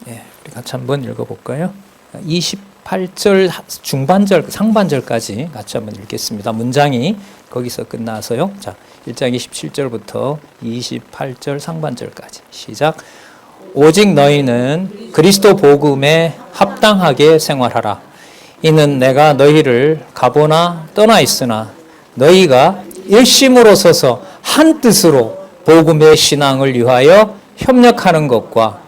[SPEAKER 1] 우리 같이 한번 읽어볼까요? 28절 중반절, 상반절까지 같이 한번 읽겠습니다. 문장이 거기서 끝나서요. 자, 1장 27절부터 28절 상반절까지 시작. 오직 너희는 그리스도 복음에 합당하게 생활하라. 이는 내가 너희를 가보나 떠나 있으나 너희가 일심으로 서서 한 뜻으로 복음의 신앙을 위하여 협력하는 것과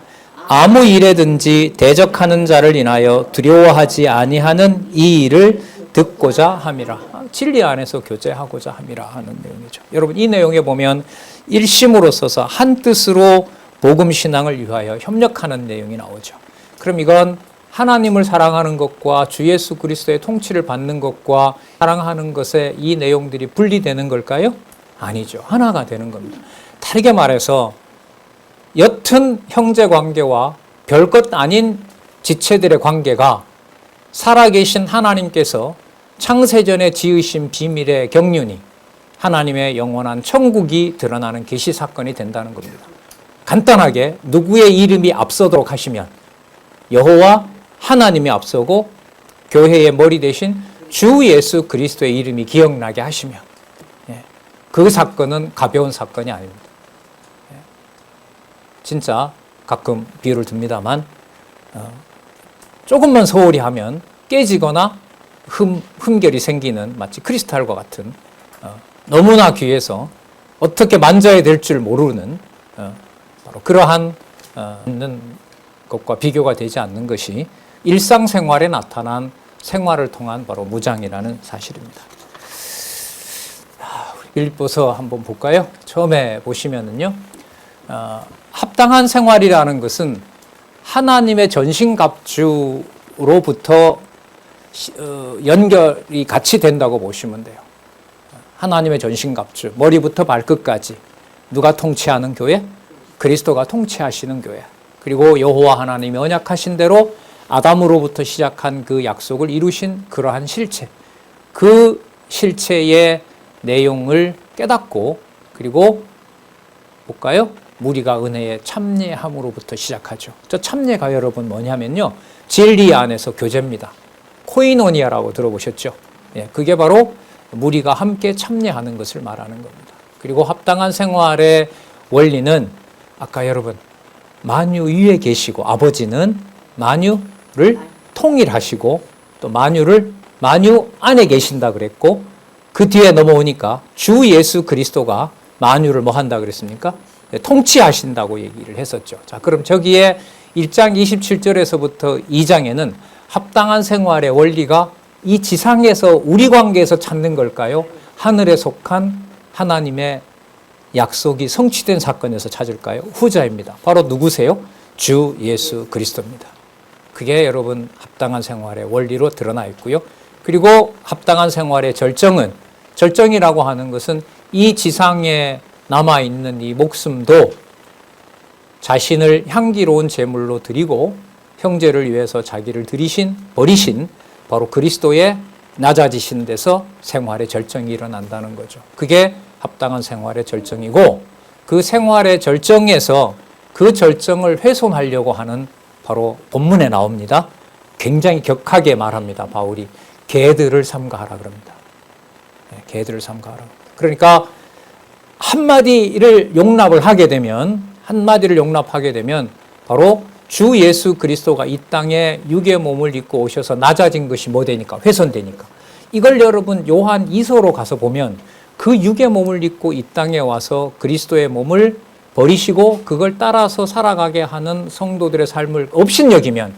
[SPEAKER 1] 아무 일에든지 대적하는 자를 인하여 두려워하지 아니하는 이 일을 듣고자 함이라. 진리 안에서 교제하고자 함이라 하는 내용이죠. 여러분 이 내용에 보면 일심으로 서서 한 뜻으로 복음 신앙을 위하여 협력하는 내용이 나오죠. 그럼 이건 하나님을 사랑하는 것과 주 예수 그리스도의 통치를 받는 것과 사랑하는 것에 이 내용들이 분리되는 걸까요? 아니죠. 하나가 되는 겁니다. 다르게 말해서 옅은 형제 관계와 별것 아닌 지체들의 관계가 살아계신 하나님께서 창세전에 지으신 비밀의 경륜이 하나님의 영원한 천국이 드러나는 계시 사건이 된다는 겁니다. 간단하게 누구의 이름이 앞서도록 하시면 여호와 하나님이 앞서고 교회의 머리 대신 주 예수 그리스도의 이름이 기억나게 하시면 그 사건은 가벼운 사건이 아닙니다. 진짜 가끔 비유를 듭니다만 조금만 소홀히 하면 깨지거나 흠결이 생기는 마치 크리스탈과 같은 너무나 귀해서 어떻게 만져야 될 줄 모르는 바로 그러한 것과 비교가 되지 않는 것이 일상생활에 나타난 생활을 통한 바로 무장이라는 사실입니다. 우리 빌립보서 한번 볼까요? 처음에 보시면은요, 합당한 생활이라는 것은 하나님의 전신갑주로부터 연결이 같이 된다고 보시면 돼요. 하나님의 전신갑주, 머리부터 발끝까지 누가 통치하는 교회? 그리스도가 통치하시는 교회. 그리고 여호와 하나님이 언약하신 대로 아담으로부터 시작한 그 약속을 이루신 그러한 실체, 그 실체의 내용을 깨닫고, 그리고 볼까요? 무리가 은혜에 참여함으로부터 시작하죠. 저 참여가 여러분 뭐냐면요, 진리 안에서 교제입니다. 코이노니아라고 들어보셨죠? 예, 그게 바로 무리가 함께 참여하는 것을 말하는 겁니다. 그리고 합당한 생활의 원리는 아까 여러분 만유 위에 계시고 아버지는 만유를 통일하시고 또 만유 안에 계신다 그랬고, 그 뒤에 넘어오니까 주 예수 그리스도가 만유를 뭐 한다 그랬습니까? 통치하신다고 얘기를 했었죠. 자, 그럼 저기에 1장 27절에서부터 2장에는 합당한 생활의 원리가 이 지상에서 우리 관계에서 찾는 걸까요? 하늘에 속한 하나님의 약속이 성취된 사건에서 찾을까요? 후자입니다. 바로 누구세요? 주 예수 그리스도입니다. 그게 여러분 합당한 생활의 원리로 드러나 있고요. 그리고 합당한 생활의 절정이라고 하는 것은 이 지상에 남아있는 이 목숨도 자신을 향기로운 제물로 드리고 형제를 위해서 자기를 버리신 바로 그리스도의 낮아지신 데서 생활의 절정이 일어난다는 거죠. 그게 합당한 생활의 절정이고, 그 생활의 절정에서 그 절정을 훼손하려고 하는 바로 본문에 나옵니다. 굉장히 격하게 말합니다. 바울이 개들을 삼가하라 그럽니다. 개들을 삼가하라. 그러니까 한마디를 용납하게 되면 바로 주 예수 그리스도가 이 땅에 육의 몸을 입고 오셔서 낮아진 것이 뭐 되니까? 훼손되니까. 이걸 여러분 요한 2서로 가서 보면 그 육의 몸을 입고 이 땅에 와서 그리스도의 몸을 버리시고 그걸 따라서 살아가게 하는 성도들의 삶을 업신여기면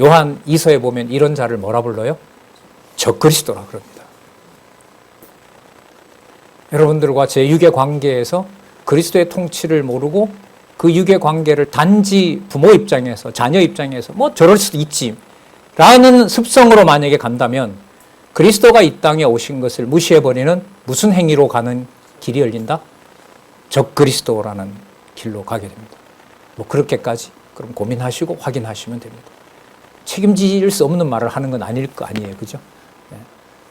[SPEAKER 1] 요한 2서에 보면 이런 자를 뭐라 불러요? 적그리스도라 그럽니다. 여러분들과 제 육의 관계에서 그리스도의 통치를 모르고 그 육의 관계를 단지 부모 입장에서, 자녀 입장에서 뭐 저럴 수도 있지 라는 습성으로 만약에 간다면 그리스도가 이 땅에 오신 것을 무시해버리는 무슨 행위로 가는 길이 열린다? 적그리스도라는 길로 가게 됩니다. 뭐 그렇게까지 그럼 고민하시고 확인하시면 됩니다. 책임질 수 없는 말을 하는 건 아닐 거 아니에요. 그죠?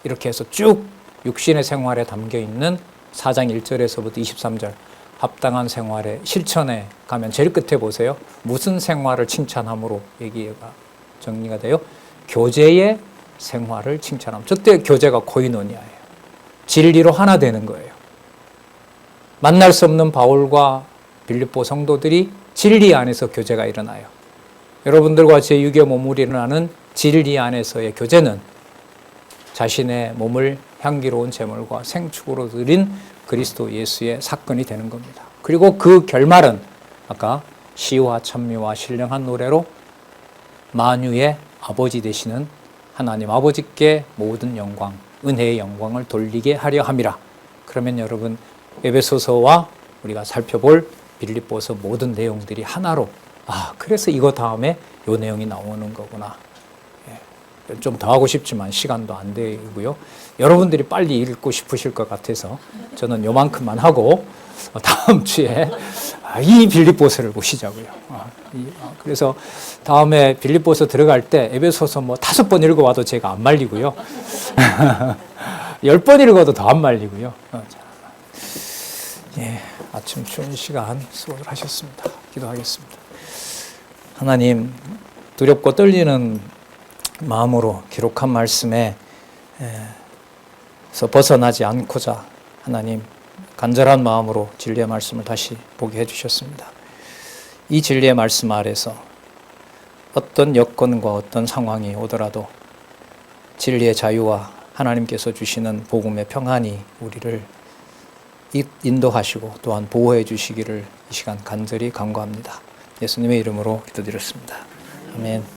[SPEAKER 1] 이렇게 해서 쭉 육신의 생활에 담겨 있는 4장 1절에서부터 23절 합당한 생활의 실천에 가면 제일 끝에 보세요. 무슨 생활을 칭찬함으로 얘기가 정리가 돼요? 교제의 생활을 칭찬함. 저때 교제가 코이노니아예요. 진리로 하나 되는 거예요. 만날 수 없는 바울과 빌립보 성도들이 진리 안에서 교제가 일어나요. 여러분들과 제 육의 몸으로 일어나는 진리 안에서의 교제는 자신의 몸을 향기로운 제물과 생축으로 드린 그리스도 예수의 사건이 되는 겁니다. 그리고 그 결말은 아까 시와 찬미와 신령한 노래로 만유의 아버지 되시는 하나님 아버지께 모든 영광, 은혜의 영광을 돌리게 하려 함이라. 그러면 여러분 에베소서와 우리가 살펴볼 빌립보서 모든 내용들이 하나로, 그래서 이거 다음에 이 내용이 나오는 거구나. 좀 더 하고 싶지만 시간도 안 되고요. 여러분들이 빨리 읽고 싶으실 것 같아서 저는 요만큼만 하고 다음 주에 이 빌립보서를 보시자고요. 그래서 다음에 빌립보서 들어갈 때 에베소서 뭐 5번 읽어와도 제가 안 말리고요. 10번 읽어도 더 안 말리고요. 아침 추운 시간 수고를 하셨습니다. 기도하겠습니다. 하나님, 두렵고 떨리는 마음으로 기록한 말씀에서 벗어나지 않고자 하나님 간절한 마음으로 진리의 말씀을 다시 보게 해주셨습니다. 이 진리의 말씀 아래서 어떤 여건과 어떤 상황이 오더라도 진리의 자유와 하나님께서 주시는 복음의 평안이 우리를 인도하시고 또한 보호해 주시기를 이 시간 간절히 간구합니다. 예수님의 이름으로 기도드렸습니다. 아멘.